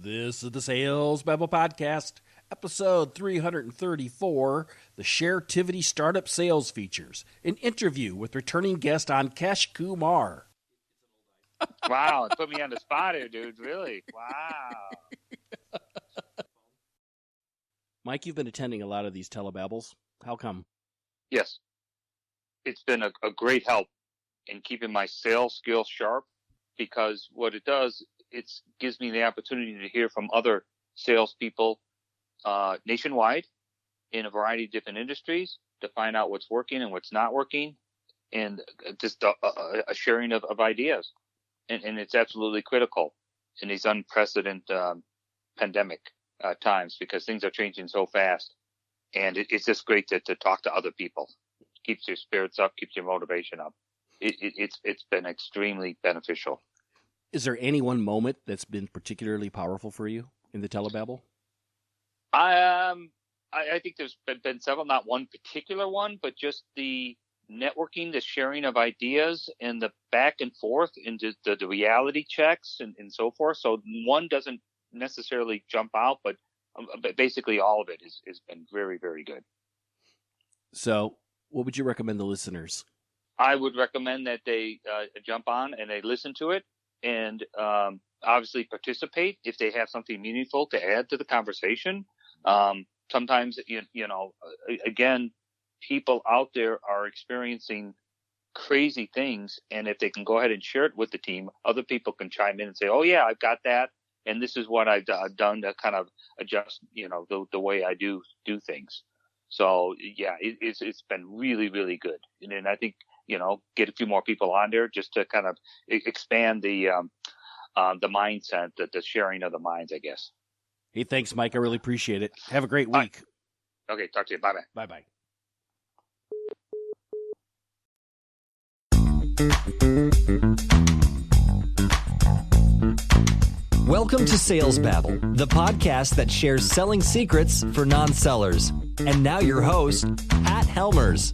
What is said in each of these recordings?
This is the Sales Babble Podcast, episode 334, the Sharetivity Startup Sales Features, an interview with returning guest Ankesh Kumar. Wow, it put me on the spot here, dude. Really? Wow. Mike, you've been attending a lot of these TeleBabbles. How come? Yes. It's been a great help in keeping my sales skills sharp, because what it does, it gives me the opportunity to hear from other salespeople nationwide in a variety of different industries to find out what's working and what's not working, and just a sharing of ideas. And it's absolutely critical in these unprecedented pandemic times, because things are changing so fast. And it's just great to talk to other people. Keeps your spirits up, keeps your motivation up. It's been extremely beneficial. Is there any one moment that's been particularly powerful for you in the TeleBabble? I think there's been several, not one particular one, but just the networking, the sharing of ideas, and the back and forth, and just the reality checks and so forth. So one doesn't necessarily jump out, but basically all of it has been very, very good. So what would you recommend the listeners? I would recommend that they jump on and they listen to it, and obviously participate if they have something meaningful to add to the conversation. Sometimes, again, people out there are experiencing crazy things, and if they can go ahead and share it with the team, other people can chime in and say, oh yeah, I've got that, and this is what I've done to kind of adjust, the way I do things. So yeah, it's been really, really good. And then I think, get a few more people on there just to kind of expand the mindset, the sharing of the minds, I guess. Hey, thanks, Mike. I really appreciate it. Have a great week. Right. Okay, talk to you. Bye-bye. Bye-bye. Welcome to Sales Babble, the podcast that shares selling secrets for non-sellers. And now your host, Pat Helmers.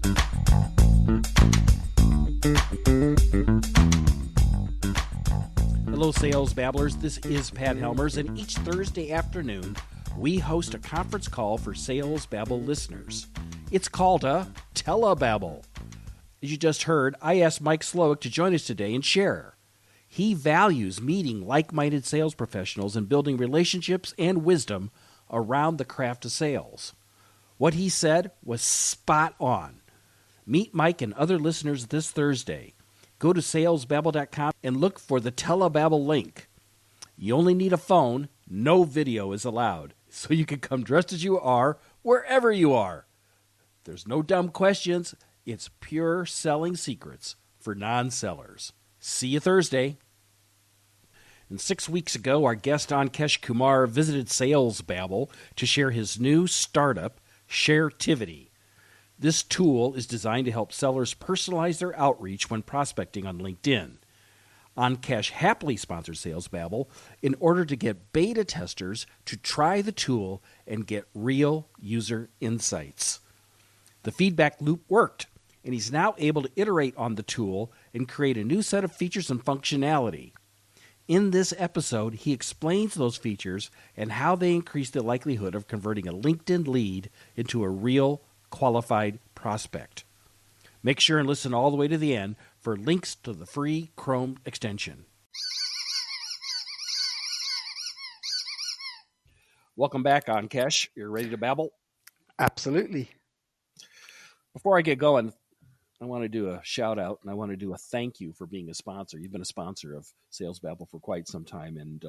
Hello, Sales Babblers. This is Pat Helmers, and each Thursday afternoon, we host a conference call for Sales Babble listeners. It's called a TeleBabble. As you just heard, I asked Mike Slowick to join us today and share. He values meeting like-minded sales professionals and building relationships and wisdom around the craft of sales. What he said was spot on. Meet Mike and other listeners this Thursday. Go to salesbabble.com and look for the TeleBabble link. You only need a phone. No video is allowed, so you can come dressed as you are wherever you are. There's no dumb questions. It's pure selling secrets for non-sellers. See you Thursday. And 6 weeks ago, our guest Ankesh Kumar visited Sales Babble to share his new startup, Sharetivity. This tool is designed to help sellers personalize their outreach when prospecting on LinkedIn. Ankesh happily sponsored Sales Babble in order to get beta testers to try the tool and get real user insights. The feedback loop worked, and he's now able to iterate on the tool and create a new set of features and functionality. In this episode, he explains those features and how they increase the likelihood of converting a LinkedIn lead into a real qualified prospect. Make sure and listen all the way to the end for links to the free Chrome extension. Welcome back, Ankesh. You're ready to babble? Absolutely. Before I get going, I want to do a shout out, and I want to do a thank you for being a sponsor. You've been a sponsor of Sales Babble for quite some time, and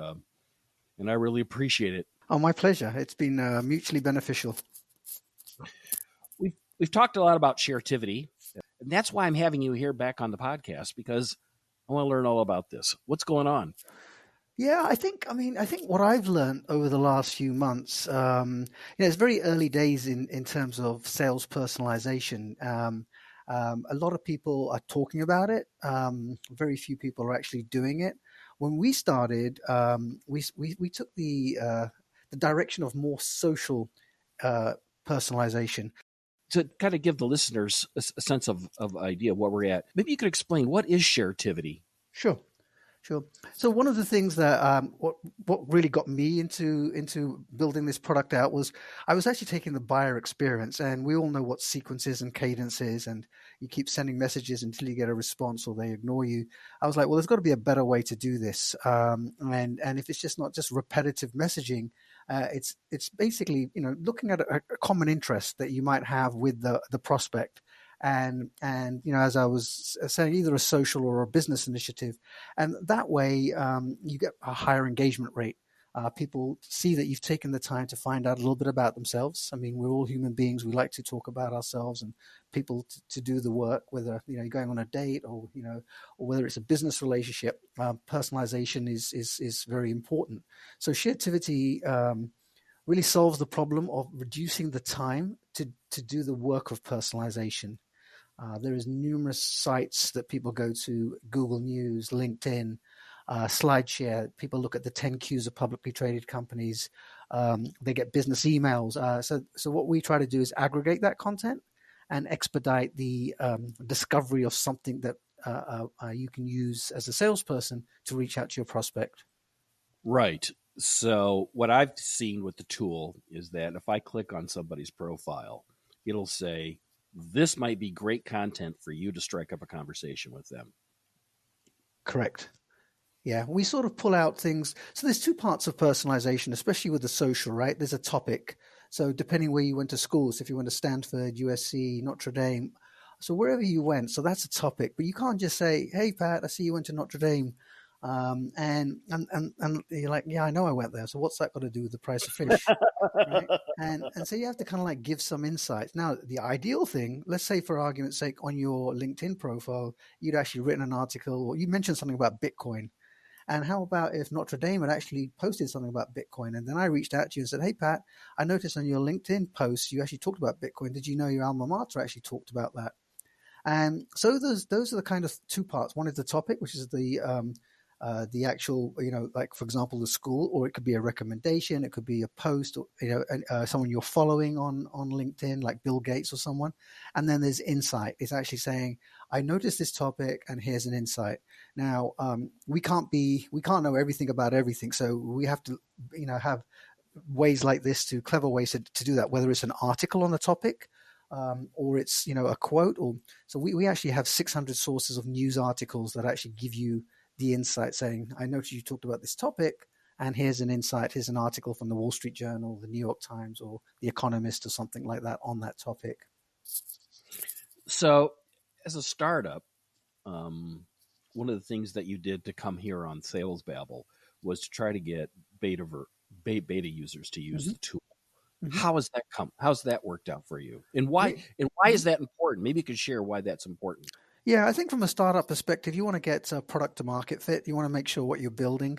I really appreciate it. Oh, my pleasure. It's been mutually beneficial. We've talked a lot about Sharetivity, and that's why I'm having you here back on the podcast, because I want to learn all about this. What's going on? Yeah, I think what I've learned over the last few months, it's very early days in terms of sales personalization. A lot of people are talking about it. Very few people are actually doing it. When we started, we took the direction of more social personalization. To kind of give the listeners a sense of idea of where we're at, maybe you could explain, what is Sharetivity? Sure. Sure. So one of the things that what really got me into building this product out was I was actually taking the buyer experience, and we all know what sequences and cadence is, and you keep sending messages until you get a response or they ignore you. I was like, well, there's got to be a better way to do this, and if it's just not just repetitive messaging, it's basically looking at a common interest that you might have with the prospect. And as I was saying, either a social or a business initiative, and that way you get a higher engagement rate. People see that you've taken the time to find out a little bit about themselves. I mean, we're all human beings. We like to talk about ourselves, and people to do the work, whether you're going on a date or or whether it's a business relationship. Personalization is very important. So Sharetivity really solves the problem of reducing the time to do the work of personalization. There is numerous sites that people go to: Google News, LinkedIn, SlideShare. People look at the 10 Qs of publicly traded companies. They get business emails. So what we try to do is aggregate that content and expedite the discovery of something that you can use as a salesperson to reach out to your prospect. Right. So what I've seen with the tool is that if I click on somebody's profile, it'll say, this might be great content for you to strike up a conversation with them. Correct. Yeah, we sort of pull out things. So there's two parts of personalization, especially with the social, right? There's a topic. So depending where you went to school, so if you went to Stanford, USC, Notre Dame, so wherever you went, so that's a topic. But you can't just say, hey, Pat, I see you went to Notre Dame. And you're like, yeah, I know I went there. So what's that got to do with the price of fish? Right? And so you have to kind of like give some insights. Now, the ideal thing, let's say for argument's sake, on your LinkedIn profile, you'd actually written an article, or you mentioned something about Bitcoin. And how about if Notre Dame had actually posted something about Bitcoin? And then I reached out to you and said, hey, Pat, I noticed on your LinkedIn post, you actually talked about Bitcoin. Did you know your alma mater actually talked about that? And so those are the kind of two parts. One is the topic, which is the actual, like, for example, the school, or it could be a recommendation. It could be a post, or, someone you're following on LinkedIn, like Bill Gates or someone. And then there's insight. It's actually saying, I noticed this topic and here's an insight. Now, we can't know everything about everything. So we have to, have ways like this, clever ways to do that, whether it's an article on the topic, or it's, a quote, or so we actually have 600 sources of news articles that actually give you the insight, saying, I noticed you talked about this topic, and here's an insight, here's an article from the Wall Street Journal, the New York Times, or the Economist, or something like that on that topic. So as a startup, one of the things that you did to come here on TeleBabble was to try to get beta users to use the tool. Mm-hmm. How's that worked out for you? And why is that important? Maybe you could share why that's important. Yeah, I think from a startup perspective, you want to get a product to market fit. You want to make sure what you're building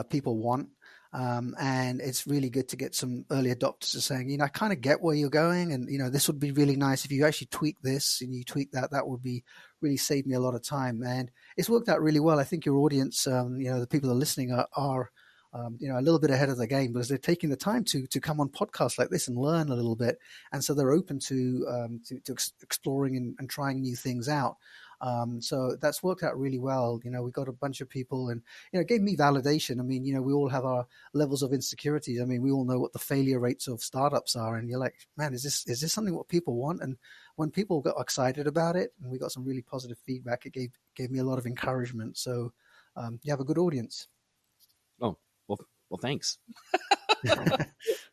people want. And it's really good to get some early adopters saying, I kind of get where you're going. And, this would be really nice if you actually tweak this and you tweak that. That would be really save me a lot of time. And it's worked out really well. I think your audience, the people that are listening are a little bit ahead of the game, because they're taking the time to come on podcasts like this and learn a little bit. And so they're open to exploring and trying new things out. So that's worked out really well. We got a bunch of people, and, it gave me validation. I mean, we all have our levels of insecurities. I mean, we all know what the failure rates of startups are. And you're like, man, is this something what people want? And when people got excited about it and we got some really positive feedback, it gave me a lot of encouragement. So you have a good audience. Oh, well, thanks.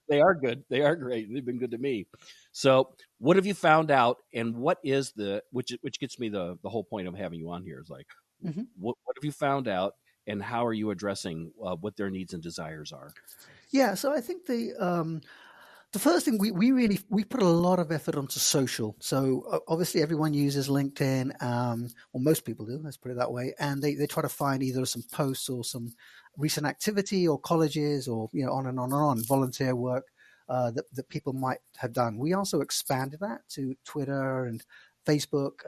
They are good. They are great. They've been good to me. So what have you found out, and what is which gets me the whole point of having you on here is like, mm-hmm. what have you found out, and how are you addressing what their needs and desires are? Yeah. So I think the first thing we put a lot of effort onto social. So obviously everyone uses LinkedIn, or most people do, let's put it that way. And they try to find either some posts or some recent activity, or colleges, or, on and on and on, volunteer work that people might have done. We also expanded that to Twitter and Facebook,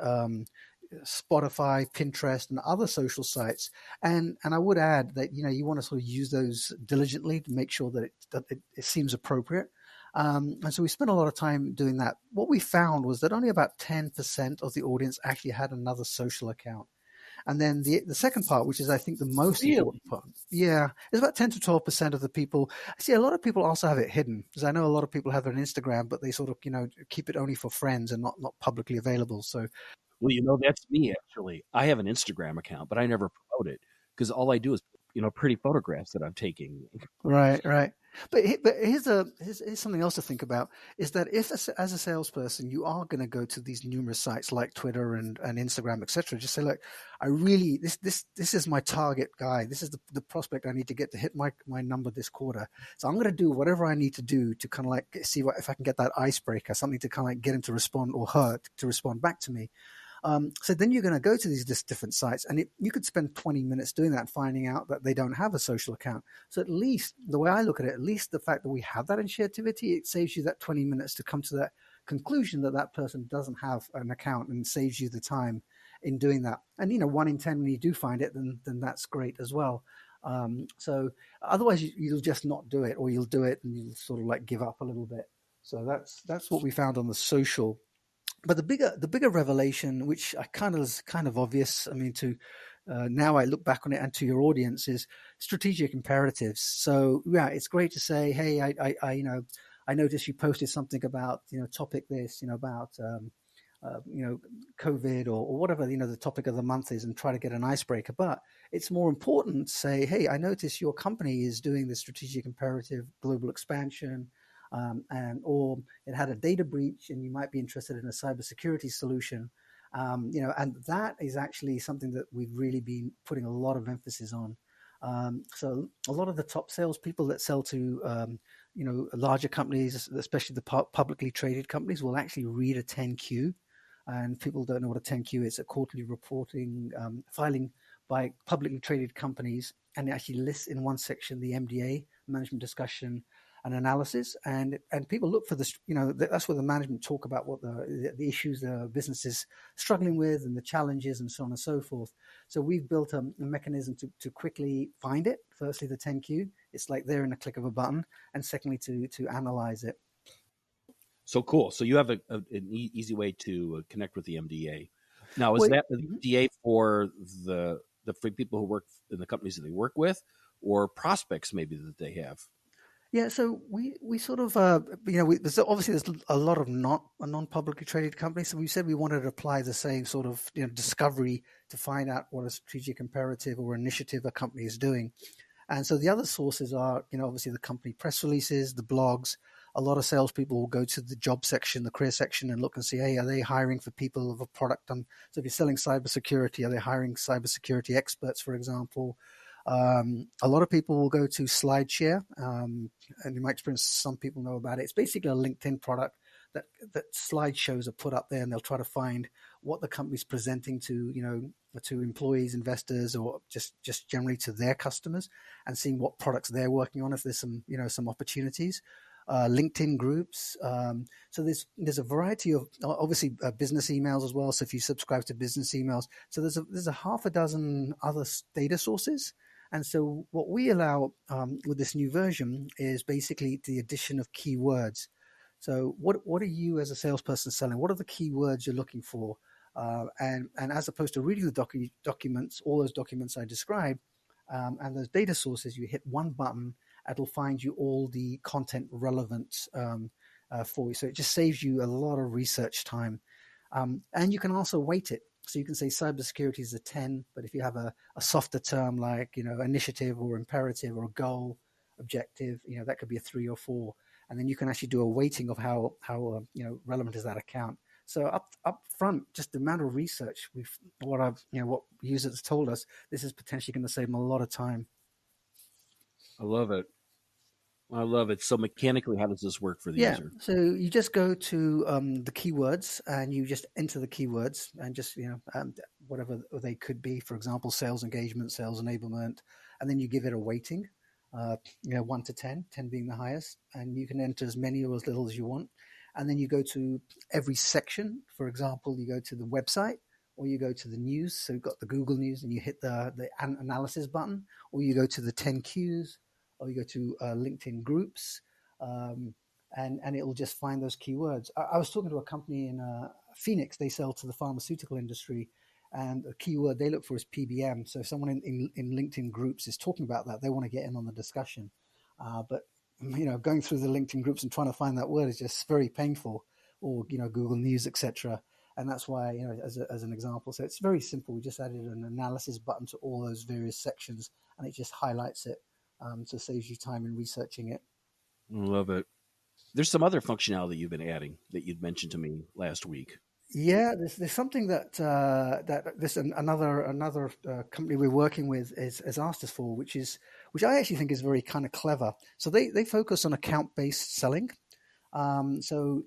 Spotify, Pinterest, and other social sites. And I would add that, you want to sort of use those diligently to make sure that it seems appropriate. And so we spent a lot of time doing that. What we found was that only about 10% of the audience actually had another social account. And then the second part, which is I think the most important part, is about 10 to 12% of the people. I see a lot of people also have it hidden, because I know a lot of people have it on Instagram, but they sort of keep it only for friends and not publicly available. So Well, that's me actually. I have an Instagram account, but I never promote it because all I do is pretty photographs that I'm taking. Right. But here's something else to think about, is that if as a salesperson you are going to go to these numerous sites like Twitter and Instagram, etc., just say, look, I really this is my target guy. This is the prospect I need to get to hit my number this quarter. So I'm going to do whatever I need to do to kind of like see if I can get that icebreaker, something to kind of like get him to respond, or her to respond back to me. So then you're going to go to these different sites, and you could spend 20 minutes doing that, finding out that they don't have a social account. So at least the way I look at it, at least the fact that we have that in Sharetivity, it saves you that 20 minutes to come to that conclusion that that person doesn't have an account, and saves you the time in doing that. And 1 in 10 when you do find it, then that's great as well. So otherwise you'll just not do it, or you'll do it and you'll sort of like give up a little bit. So that's what we found on the social. But the bigger revelation, which I is kind of obvious, I mean, to now I look back on it, and to your audience, is strategic imperatives. So yeah, it's great to say, hey, I noticed you posted something about topic this, about COVID, or whatever the topic of the month is, and try to get an icebreaker. But it's more important to say, hey, I notice your company is doing the strategic imperative, global expansion. Or it had a data breach, and you might be interested in a cybersecurity solution, and that is actually something that we've really been putting a lot of emphasis on. So a lot of the top salespeople that sell to larger companies, especially the publicly traded companies, will actually read a 10Q. And people don't know what a 10Q is. A quarterly reporting filing by publicly traded companies, and it actually lists in one section the MDA, management discussion and analysis, and people look for this. That's where the management talk about what the issues the business is struggling with, and the challenges, and so on and so forth. So we've built a mechanism to quickly find it. Firstly, the 10Q, it's like there in a click of a button, and secondly, to analyze it. So cool. So you have an easy way to connect with the MDA. Now, is that the MDA for the people who work in the companies that they work with, or prospects maybe that they have? Yeah, so we sort of there's a lot of non-publicly traded companies. So we said we wanted to apply the same sort of discovery to find out what a strategic imperative or initiative a company is doing. And so the other sources are obviously the company press releases, the blogs. A lot of salespeople will go to the job section, the career section, and look and see, hey, are they hiring for people of a product? So if you're selling cybersecurity, are they hiring cybersecurity experts, for example? A lot of people will go to SlideShare, and in my experience, some people know about it. It's basically a LinkedIn product that slideshows are put up there, and they'll try to find what the company's presenting to employees, investors, or just generally to their customers, and seeing what products they're working on, if there's some opportunities. LinkedIn groups. So there's a variety of obviously business emails as well. So if you subscribe to business emails, so there's a half a dozen other data sources. And so what we allow with this new version is basically the addition of keywords. So what are you as a salesperson selling? What are the keywords you're looking for? And as opposed to reading the documents, all those documents I described, and those data sources, you hit one button, it'll find you all the content relevant for you. So it just saves you a lot of research time. And you can also weight it. So you can say cybersecurity is a 10, but if you have a softer term like, initiative or imperative or goal, objective, that could be a 3 or 4. And then you can actually do a weighting of how relevant is that account. So up front, just the amount of research what users told us, this is potentially going to save them a lot of time. I love it. So mechanically, how does this work for the user? So you just go to the keywords, and you just enter the keywords, and just whatever they could be. For example, sales engagement, sales enablement, and then you give it a weighting, 1 to 10, 10 being the highest, and you can enter as many or as little as you want. And then you go to every section. For example, you go to the website, or you go to the news. So you've got the Google News, and you hit the analysis button, or you go to the 10 Qs. Or you go to LinkedIn groups, and it will just find those keywords. I was talking to a company in Phoenix. They sell to the pharmaceutical industry, And the keyword they look for is PBM. So if someone in LinkedIn groups is talking about that, they want to get in on the discussion. But going through the LinkedIn groups and trying to find that word is just very painful, or Google News, etc. And that's why, as an example, so it's very simple. We just added an analysis button to all those various sections, and it just highlights it, so it saves you time in researching it. Love it. There's some other functionality you've been adding that you'd mentioned to me last week. Yeah, there's something that another company we're working with has asked us for, which I actually think is very kind of clever. So they focus on account-based selling. So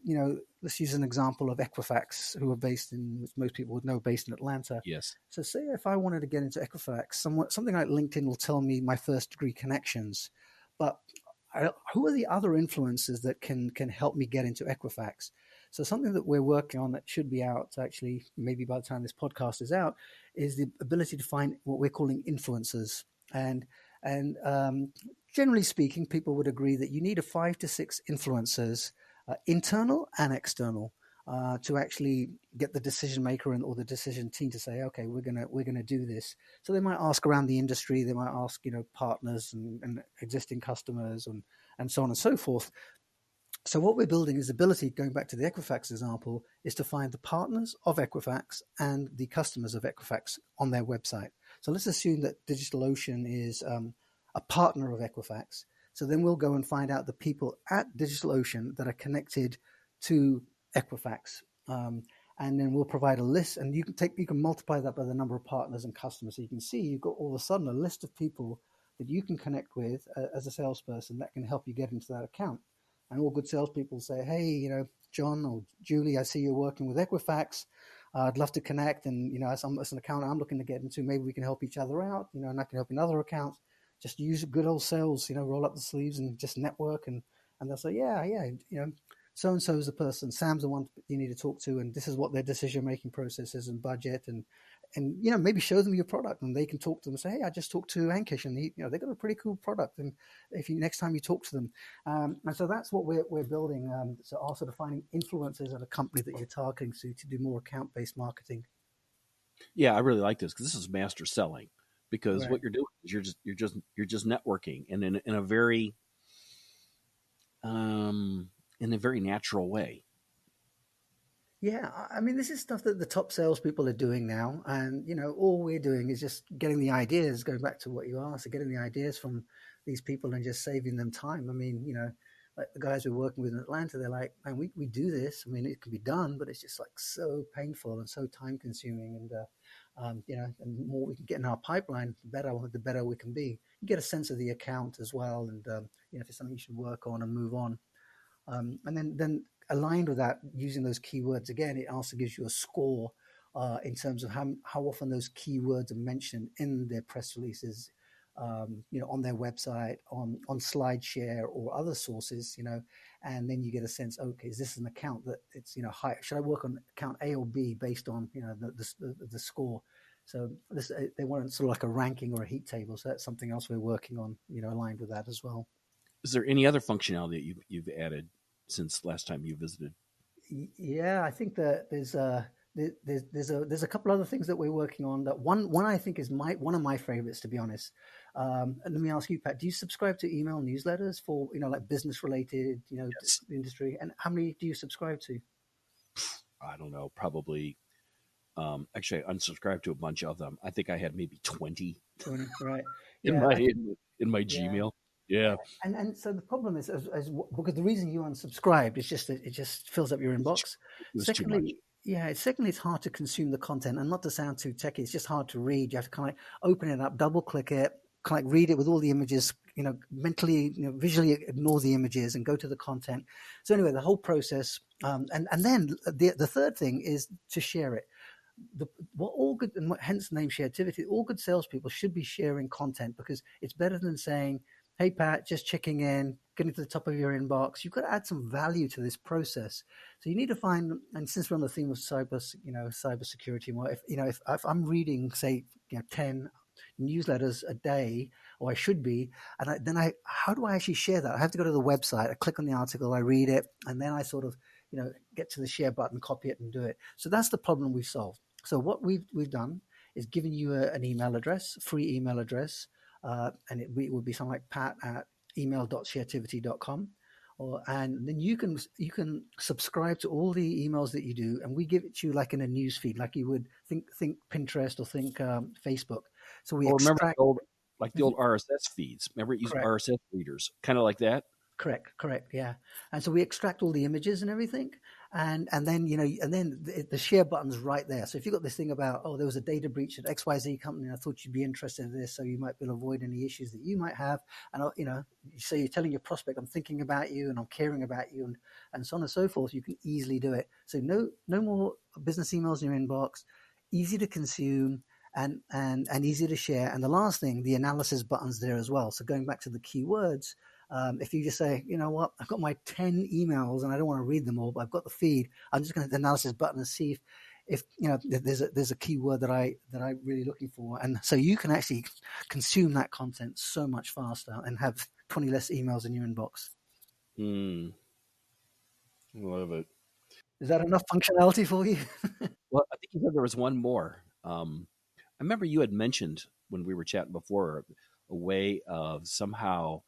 let's use an example of Equifax, who are based in, which most people would know, based in Atlanta. Yes. So say if I wanted to get into Equifax, something like LinkedIn will tell me my first degree connections, but who are the other influencers that can help me get into Equifax? So something that we're working on that should be out actually, maybe by the time this podcast is out, is the ability to find what we're calling influencers. And generally speaking, people would agree that you need 5 to 6 influencers, internal and external, to actually get the decision maker or the decision team to say, okay, we're gonna do this. So they might ask around the industry, they might ask partners and existing customers and so on and so forth. So what we're building is the ability, going back to the Equifax example, is to find the partners of Equifax and the customers of Equifax on their website. So let's assume that DigitalOcean is a partner of Equifax. So then we'll go and find out the people at DigitalOcean that are connected to Equifax. And then we'll provide a list, and you can multiply that by the number of partners and customers. So you can see you've got all of a sudden a list of people that you can connect with as a salesperson that can help you get into that account. And all good salespeople say, hey, John or Julie, I see you're working with Equifax. I'd love to connect. And, as an account I'm looking to get into, maybe we can help each other out, and I can help in other accounts. Just use good old sales, roll up the sleeves and just network. And they'll say, yeah, so-and-so is the person. Sam's the one you need to talk to. And this is what their decision-making process is and budget. And maybe show them your product, and they can talk to them and say, hey, I just talked to Ankesh, and they've got a pretty cool product. And if next time you talk to them, and so that's what we're building. So also defining influencers at a company that you're targeting to do more account-based marketing. Yeah, I really like this because this is master selling. Because Right. what you're doing is you're just networking, and in a very natural way. Yeah, I mean, this is stuff that the top salespeople are doing now, and all we're doing is just getting the ideas. Going back to what you asked, getting the ideas from these people and just saving them time. I mean, like the guys we're working with in Atlanta, they're like, man, we do this. I mean, it can be done, but it's just like so painful and so time consuming. And and the more we can get in our pipeline, the better we can be. You get a sense of the account as well, and if it's something you should work on and move on. And then aligned with that, using those keywords again, it also gives you a score in terms of how often those keywords are mentioned in their press releases, on their website, on SlideShare or other sources, and then you get a sense, okay, is this an account that it's high? Should I work on account A or B based on the score? So they want sort of like a ranking or a heat table. So that's something else we're working on, aligned with that as well. Is there any other functionality that you've added since last time you visited? Yeah, I think that there's a couple other things that we're working on. That one I think is one of my favorites, to be honest. And let me ask you, Pat, do you subscribe to email newsletters for like business related, Yes. industry? And how many do you subscribe to? I don't know, probably. Actually, I unsubscribed to a bunch of them. I think I had maybe 20 Right? in Yeah, my yeah. Gmail. Yeah, And so the problem is, because the reason you unsubscribed is just that it just fills up your inbox. it was too much. Secondly, it's hard to consume the content, and not to sound too techy, it's just hard to read. You have to kind of open it up, double click it, kind of read it with all the images, mentally, visually ignore the images and go to the content. So anyway, the whole process, and then the third thing is to share it. What all good, and hence the name Sharetivity, all good salespeople should be sharing content, because it's better than saying, hey, Pat, just checking in, getting to the top of your inbox. You've got to add some value to this process. So you need to find, and since we're on the theme of cybersecurity, if I'm reading, say, 10 newsletters a day, or I should be, and how do I actually share that? I have to go to the website, I click on the article, I read it, and then I sort of, get to the share button, copy it, and do it. So that's the problem we've solved. So what we've done is given you an email address, free email address, and it would be something like pat@email.sharetivity.com. And then you can subscribe to all the emails that you do, and we give it to you like in a news feed, like you would think Pinterest or think Facebook. So we Remember extract the old RSS feeds. Remember it used correct. RSS readers, kind of like that. Correct, yeah. And so we extract all the images and everything, and then the share button's right there. So if you've got this thing about, oh, there was a data breach at XYZ company, I thought you'd be interested in this, so you might be able to avoid any issues that you might have. And so you're telling your prospect, I'm thinking about you and I'm caring about you, and so on and so forth. You can easily do it. So no more business emails in your inbox, easy to consume. And easy to share. And the last thing, the analysis button's there as well. So going back to the keywords, if you just say, you know what, I've got my 10 emails and I don't want to read them all, but I've got the feed, I'm just going to hit the analysis button and see if there's a keyword that I'm really looking for. And so you can actually consume that content so much faster and have 20 less emails in your inbox. Love it. Is that enough functionality for you? Well, I think you said there was one more. I remember you had mentioned when we were chatting before a way of somehow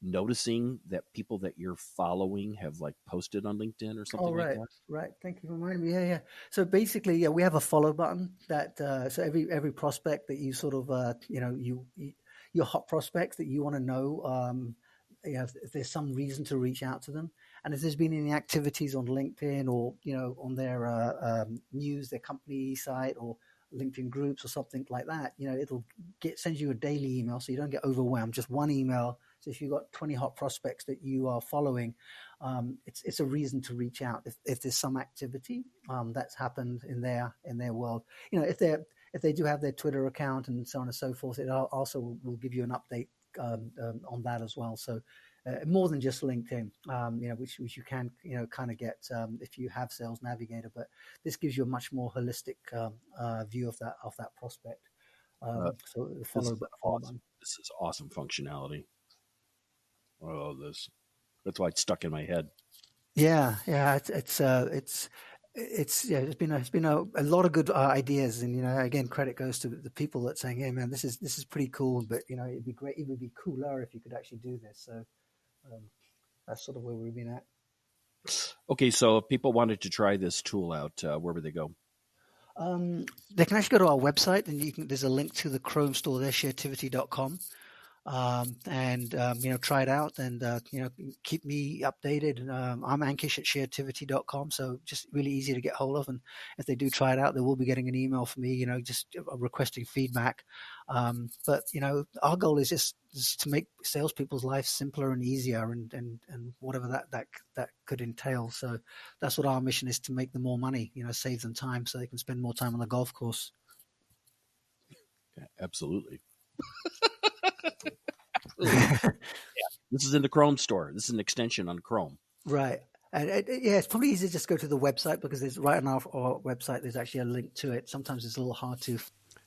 noticing that people that you're following have like posted on LinkedIn or something like that. Right. Thank you for reminding me. Yeah. So basically, we have a follow button that so every prospect that you sort of your hot prospects that you want to know, if there's some reason to reach out to them, and if there's been any activities on LinkedIn or on their news, their company site or LinkedIn groups or something like that, it'll send you a daily email so you don't get overwhelmed. Just one email. So if you've got 20 hot prospects that you are following, it's a reason to reach out if there's some activity that's happened in their world. If they do have their Twitter account and so on and so forth, it also will give you an update on that as well. So more than just LinkedIn, which you can kind of get if you have Sales Navigator, but this gives you a much more holistic view of that prospect. So the follow button. This is awesome functionality. I love this. That's why it's stuck in my head. Yeah. It's been a lot of good ideas, and again, credit goes to the people that saying, hey man, this is pretty cool, but it'd be great, it would be cooler if you could actually do this. So that's sort of where we've been at. Okay, so if people wanted to try this tool out, where would they go? They can actually go to our website, and there's a link to the Chrome store there, sharetivity.com. Try it out and, keep me updated. I'm Ankesh at sharetivity.com. So just really easy to get hold of. And if they do try it out, they will be getting an email from me, just requesting feedback. But our goal is just to make salespeople's life simpler and easier and whatever that could entail. So that's what our mission is, to make them more money, save them time so they can spend more time on the golf course. Yeah, absolutely. Yeah. This is in the Chrome store. This is an extension on Chrome. Right. And it's probably easy to just go to the website, because there's right on our website, there's actually a link to it. Sometimes it's a little hard to.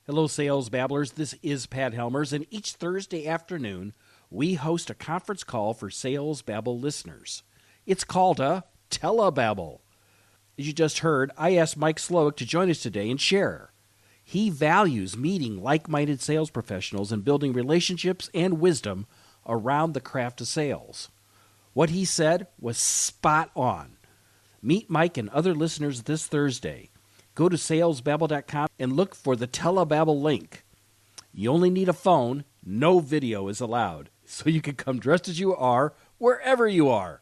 Hello, Sales Babblers. This is Pat Helmers, and each Thursday afternoon, we host a conference call for Sales Babble listeners. It's called a TeleBabble. As you just heard, I asked Mike Slowick to join us today and share. He values meeting like-minded sales professionals and building relationships and wisdom around the craft of sales. What he said was spot on. Meet Mike and other listeners this Thursday. Go to salesbabble.com and look for the TeleBabble link. You only need a phone. No video is allowed, so you can come dressed as you are wherever you are.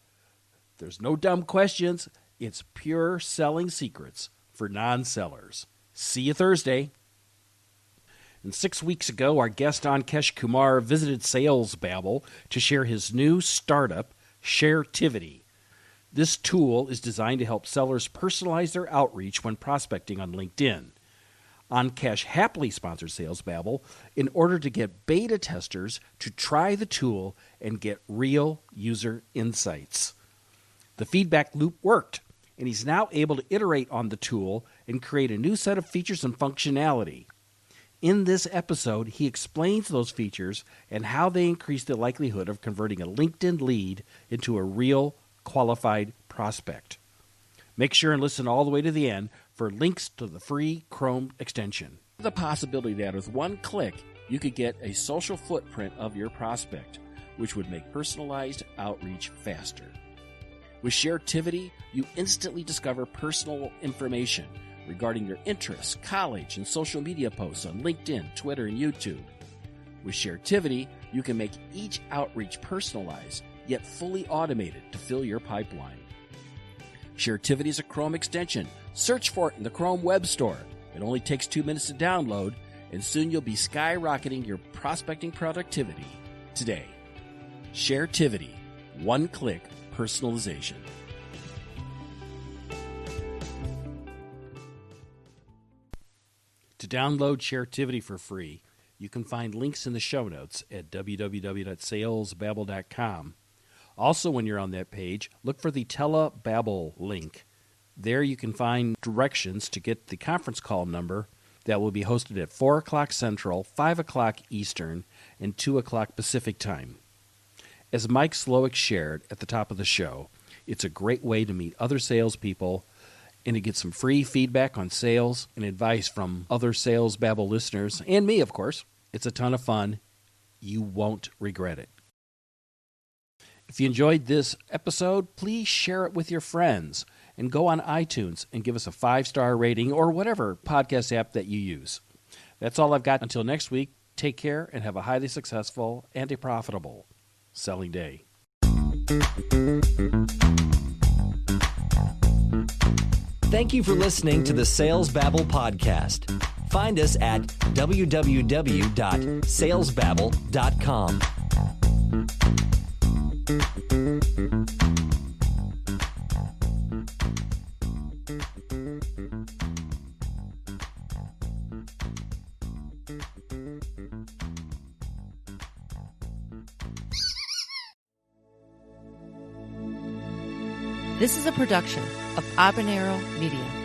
There's no dumb questions. It's pure selling secrets for non-sellers. See you Thursday. And 6 weeks ago, our guest Ankesh Kumar visited Sales Babble to share his new startup, Sharetivity. This tool is designed to help sellers personalize their outreach when prospecting on LinkedIn. Ankesh happily sponsored Sales Babble in order to get beta testers to try the tool and get real user insights. The feedback loop worked, and he's now able to iterate on the tool and create a new set of features and functionality. In this episode, he explains those features and how they increase the likelihood of converting a LinkedIn lead into a real qualified prospect. Make sure and listen all the way to the end for links to the free Chrome extension. The possibility that with one click, you could get a social footprint of your prospect, which would make personalized outreach faster. With Sharetivity, you instantly discover personal information regarding your interests, college, and social media posts on LinkedIn, Twitter, and YouTube. With Sharetivity, you can make each outreach personalized, yet fully automated to fill your pipeline. Sharetivity is a Chrome extension. Search for it in the Chrome Web Store. It only takes 2 minutes to download, and soon you'll be skyrocketing your prospecting productivity today. Sharetivity, one-click personalization. To download Sharetivity for free, you can find links in the show notes at www.salesbabble.com. Also, when you're on that page, look for the TeleBabble link. There you can find directions to get the conference call number that will be hosted at 4 o'clock Central, 5 o'clock Eastern, and 2 o'clock Pacific time. As Mike Slowick shared at the top of the show, it's a great way to meet other salespeople and to get some free feedback on sales and advice from other Sales Babble listeners, and me, of course. It's a ton of fun. You won't regret it. If you enjoyed this episode, please share it with your friends and go on iTunes and give us a 5-star rating or whatever podcast app that you use. That's all I've got until next week. Take care and have a highly successful and a profitable selling day. Thank you for listening to the Sales Babble podcast. Find us at www.salesbabble.com. This is a production of Habanero Media.